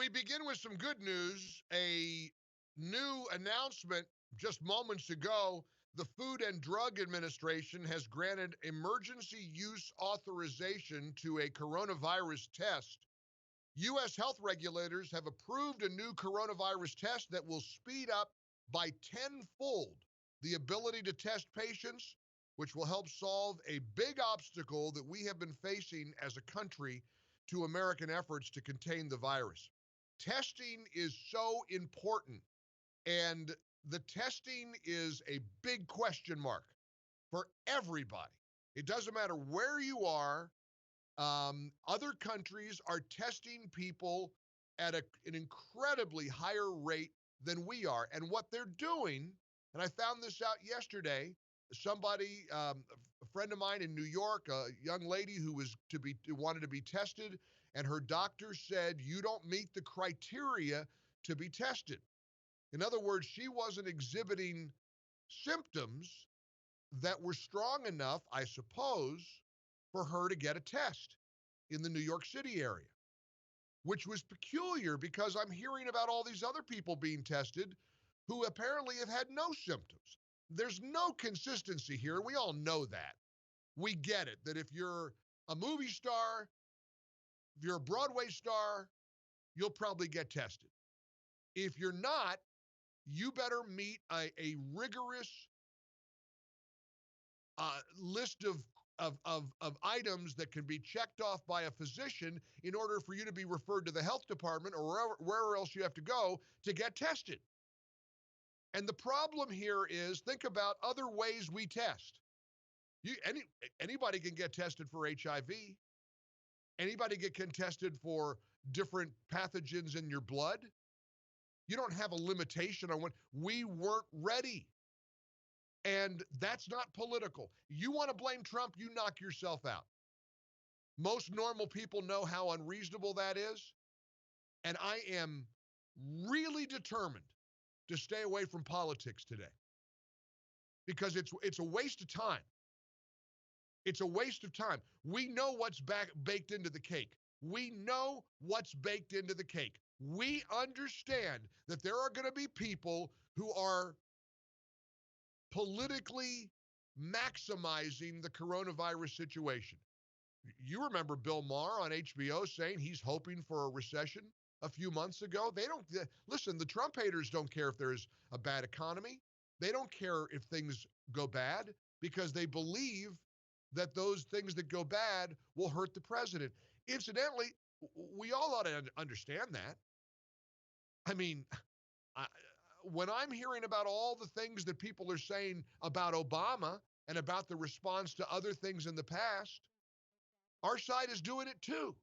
We begin with some good news. A new announcement just moments ago. The Food and Drug Administration has granted emergency use authorization to a coronavirus test. U.S. health regulators have approved a new coronavirus test that will speed up by tenfold the ability to test patients, which will help solve a big obstacle that we have been facing as a country to American efforts to contain the virus. Testing is so important, and the testing is a big question mark for everybody. It doesn't matter where you are. Other countries are testing people at an incredibly higher rate than we are. And what they're doing, and I found this out yesterday, somebody, a friend of mine in New York, a young lady who wanted to be tested, and her doctor said, you don't meet the criteria to be tested. In other words, she wasn't exhibiting symptoms that were strong enough, I suppose, for her to get a test in the New York City area, which was peculiar because I'm hearing about all these other people being tested who apparently have had no symptoms. There's no consistency here. We all know that. We get it, that if you're a movie star, if you're a Broadway star, you'll probably get tested. If you're not, you better meet a rigorous list of items that can be checked off by a physician in order for you to be referred to the health department or wherever else you have to go to get tested. And the problem here is, think about other ways we test. Anybody can get tested for HIV. Anybody can tested for different pathogens in your blood. You don't have a limitation on when. We weren't ready. And that's not political. You want to blame Trump, you knock yourself out. Most normal people know how unreasonable that is. And I am really determined to stay away from politics today because it's a waste of time. It's a waste of time. We know what's baked into the cake. We know what's baked into the cake. We understand that there are going to be people who are politically maximizing the coronavirus situation. You remember Bill Maher on HBO saying he's hoping for a recession a few months ago. They don't listen, the Trump haters don't care if there's a bad economy. They don't care if things go bad because they believe that those things that go bad will hurt the president. Incidentally, we all ought to understand that. I mean, when I'm hearing about all the things that people are saying about Obama and about the response to other things in the past, our side is doing it too.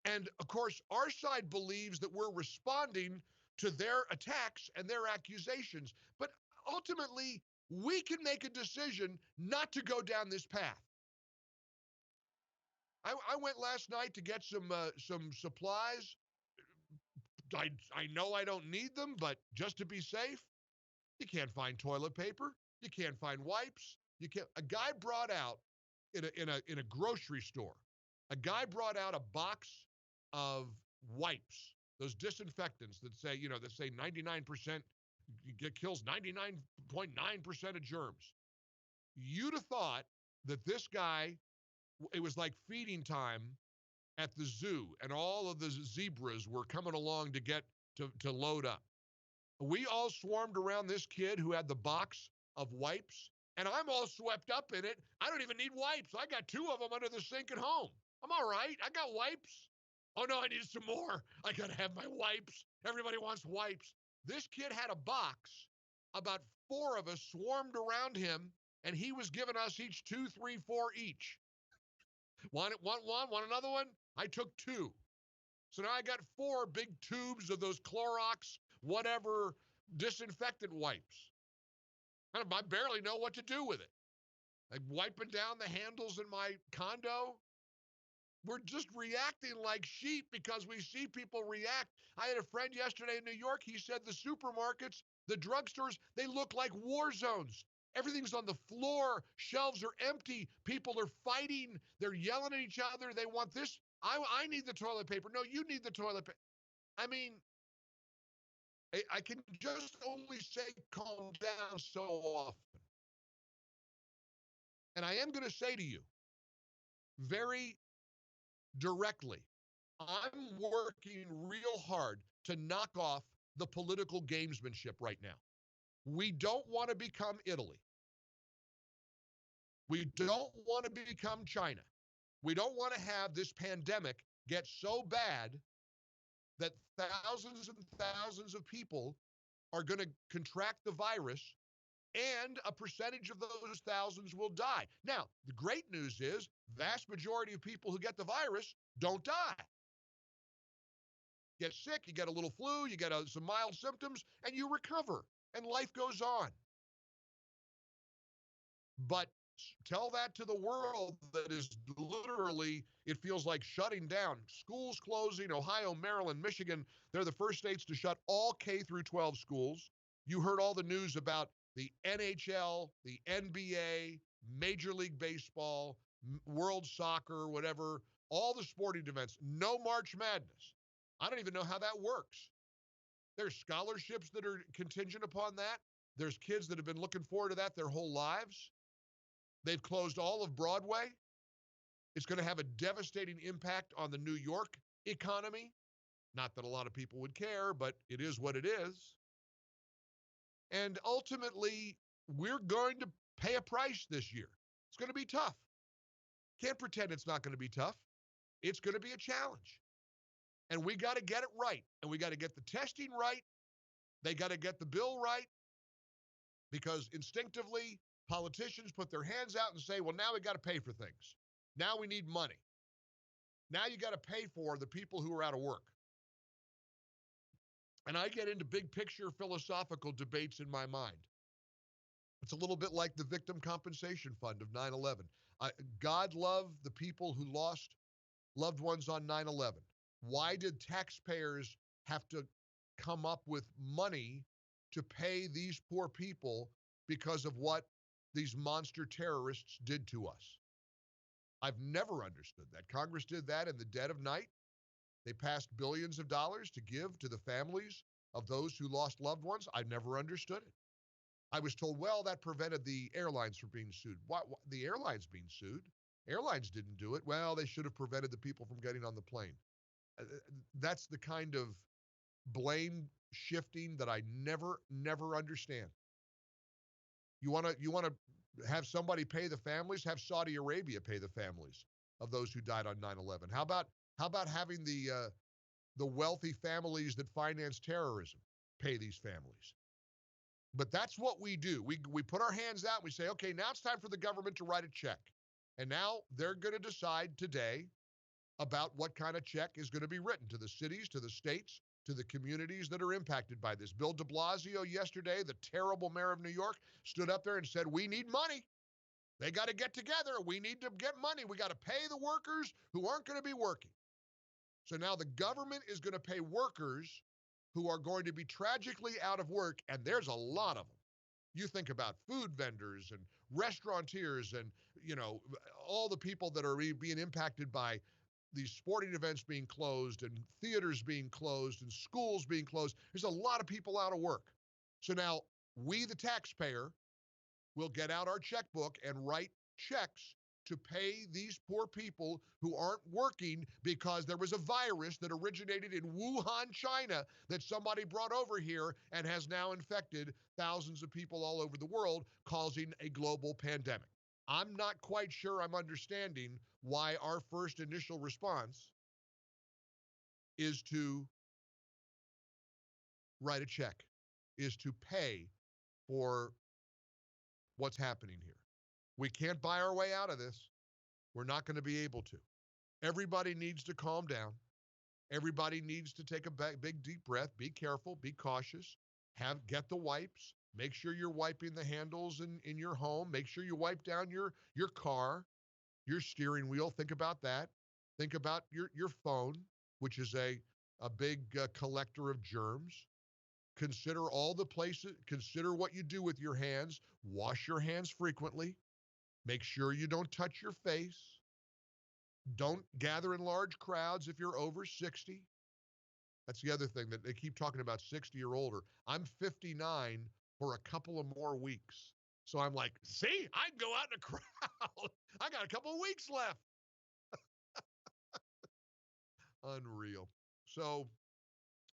And of course, our side believes that we're responding to their attacks and their accusations. But ultimately, we can make a decision not to go down this path. I went last night to get some supplies. I know I don't need them, but just to be safe, you can't find toilet paper. You can't find wipes. You can't. A guy brought out in a grocery store. A guy brought out a box of wipes, those disinfectants that say 99% kills 99.9% of germs. You'd have thought that this guy, it was like feeding time at the zoo, and all of the zebras were coming along to get to load up. We all swarmed around this kid who had the box of wipes, and I'm all swept up in it. I don't even need wipes. I got 2 of them under the sink at home. I'm all right. I got wipes. Oh, no, I need some more. I got to have my wipes. Everybody wants wipes. This kid had a box. About 4 of us swarmed around him, and he was giving us each 2, 3, 4 each. Want one? Want another one? I took 2. So now I got 4 big tubes of those Clorox, whatever, disinfectant wipes. And I barely know what to do with it. Like wiping down the handles in my condo. We're just reacting like sheep because we see people react. I had a friend yesterday in New York. He said the supermarkets, the drugstores, they look like war zones. Everything's on the floor. Shelves are empty. People are fighting. They're yelling at each other. They want this. I need the toilet paper. No, you need the toilet paper. I mean, I can just only say calm down so often. And I am going to say to you very directly, I'm working real hard to knock off the political gamesmanship right now. We don't want to become Italy. We don't want to become China. We don't want to have this pandemic get so bad that thousands and thousands of people are going to contract the virus and a percentage of those thousands will die. Now, the great news is vast majority of people who get the virus don't die. Get sick, you get a little flu, you get some mild symptoms, and you recover, and life goes on. But tell that to the world that is literally, it feels like shutting down. Schools closing, Ohio, Maryland, Michigan, they're the first states to shut all K through 12 schools. You heard all the news about the NHL, the NBA, Major League Baseball, World Soccer, whatever, all the sporting events, no March Madness. I don't even know how that works. There's scholarships that are contingent upon that. There's kids that have been looking forward to that their whole lives. They've closed all of Broadway. It's going to have a devastating impact on the New York economy. Not that a lot of people would care, but it is what it is. And ultimately, we're going to pay a price this year. It's going to be tough. Can't pretend it's not going to be tough. It's going to be a challenge. And we got to get it right. And we got to get the testing right. They got to get the bill right. Because instinctively, politicians put their hands out and say, well, now we got to pay for things. Now we need money. Now you got to pay for the people who are out of work. And I get into big picture philosophical debates in my mind. It's a little bit like the victim compensation fund of 9/11. God love the people who lost loved ones on 9/11. Why did taxpayers have to come up with money to pay these poor people because of what these monster terrorists did to us? I've never understood that. Congress did that in the dead of night. They passed billions of dollars to give to the families of those who lost loved ones. I never understood it. I was told, well, that prevented the airlines from being sued. What the airlines being sued? Airlines didn't do it. Well, they should have prevented the people from getting on the plane. That's the kind of blame shifting that I never understand. You want to have somebody pay the families? Have Saudi Arabia pay the families of those who died on 9/11. How about having the wealthy families that finance terrorism pay these families? But that's what we do. We put our hands out and we say, okay, now it's time for the government to write a check. And now they're going to decide today about what kind of check is going to be written to the cities, to the states, to the communities that are impacted by this. Bill de Blasio yesterday, the terrible mayor of New York, stood up there and said, we need money. They got to get together. We need to get money. We got to pay the workers who aren't going to be working. So now the government is going to pay workers who are going to be tragically out of work, and there's a lot of them. You think about food vendors and restaurateurs and, all the people that are being impacted by these sporting events being closed and theaters being closed and schools being closed. There's a lot of people out of work. So now we, the taxpayer, will get out our checkbook and write checks to pay these poor people who aren't working because there was a virus that originated in Wuhan, China, that somebody brought over here and has now infected thousands of people all over the world, causing a global pandemic. I'm not quite sure I'm understanding why our first initial response is to write a check, is to pay for what's happening here. We can't buy our way out of this. We're not going to be able to. Everybody needs to calm down. Everybody needs to take a big, deep breath. Be careful. Be cautious. Get the wipes. Make sure you're wiping the handles in your home. Make sure you wipe down your car, your steering wheel. Think about that. Think about your phone, which is a big collector of germs. Consider all the places. Consider what you do with your hands. Wash your hands frequently. Make sure you don't touch your face. Don't gather in large crowds if you're over 60. That's the other thing that they keep talking about 60 or older. I'm 59 for a couple of more weeks. So I'm like, see, I can go out in a crowd. I got a couple of weeks left. Unreal. So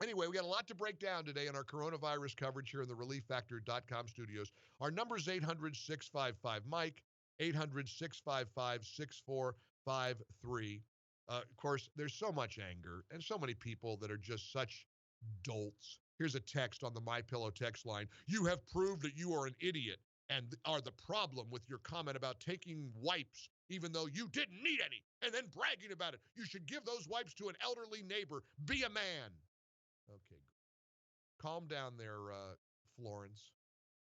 anyway, we got a lot to break down today in our coronavirus coverage here in the relieffactor.com studios. Our number is 800-655-MIKE, 800-655-6453. Of course, there's so much anger and so many people that are just such dolts. Here's a text on the MyPillow text line. You have proved that you are an idiot and are the problem with your comment about taking wipes even though you didn't need any and then bragging about it. You should give those wipes to an elderly neighbor. Be a man. Okay, calm down there, Florence,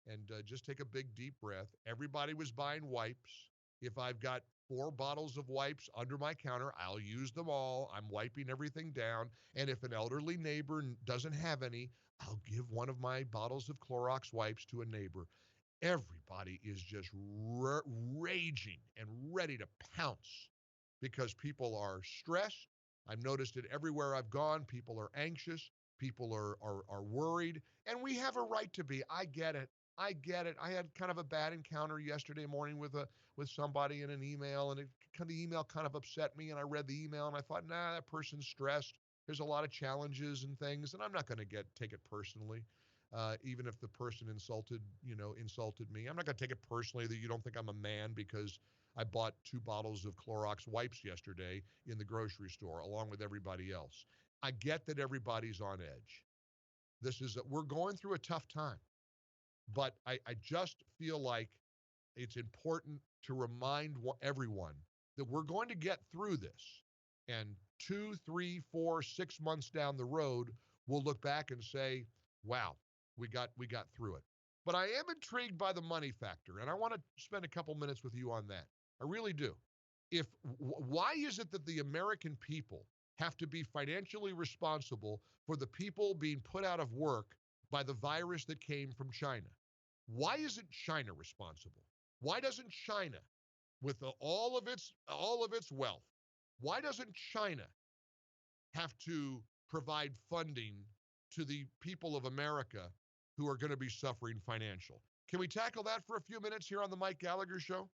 and just take a big deep breath. Everybody was buying wipes. If I've got 4 bottles of wipes under my counter, I'll use them all. I'm wiping everything down. And if an elderly neighbor doesn't have any, I'll give one of my bottles of Clorox wipes to a neighbor. Everybody is just raging and ready to pounce because people are stressed. I've noticed it everywhere I've gone. People are anxious. People are worried, and we have a right to be. I get it. I get it. I had kind of a bad encounter yesterday morning with somebody in an email, and the email kind of upset me. And I read the email, and I thought, nah, that person's stressed. There's a lot of challenges and things, and I'm not going to take it personally. Even if the person insulted me, I'm not going to take it personally that you don't think I'm a man because I bought 2 bottles of Clorox wipes yesterday in the grocery store along with everybody else. I get that everybody's on edge. We're going through a tough time, but I just feel like it's important to remind everyone that we're going to get through this. And 2, 3, 4, 6 months down the road, we'll look back and say, wow, we got through it. But I am intrigued by the money factor, and I want to spend a couple minutes with you on that. I really do. Why is it that the American people have to be financially responsible for the people being put out of work by the virus that came from China? Why isn't China responsible? Why doesn't China, with all of its wealth, why doesn't China have to provide funding to the people of America who are going to be suffering financial? Can we tackle that for a few minutes here on the Mike Gallagher Show?